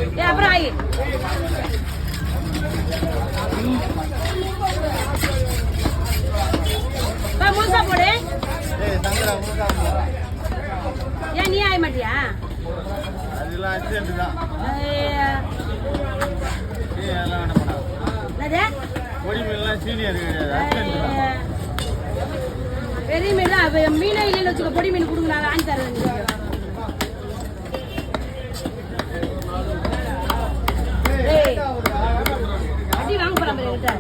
ஏ அப்புறம் ஆயி முழுசா போடு. ஏன் நீ ஆய மாட்டியா? பெரிய மீன் தான் மீனே இல்லைன்னு வச்சுக்க. பொடி மீன் கொடுங்க, நான் வாங்கி தரேன். அடி வாங்க போறாங்க என்கிட்ட.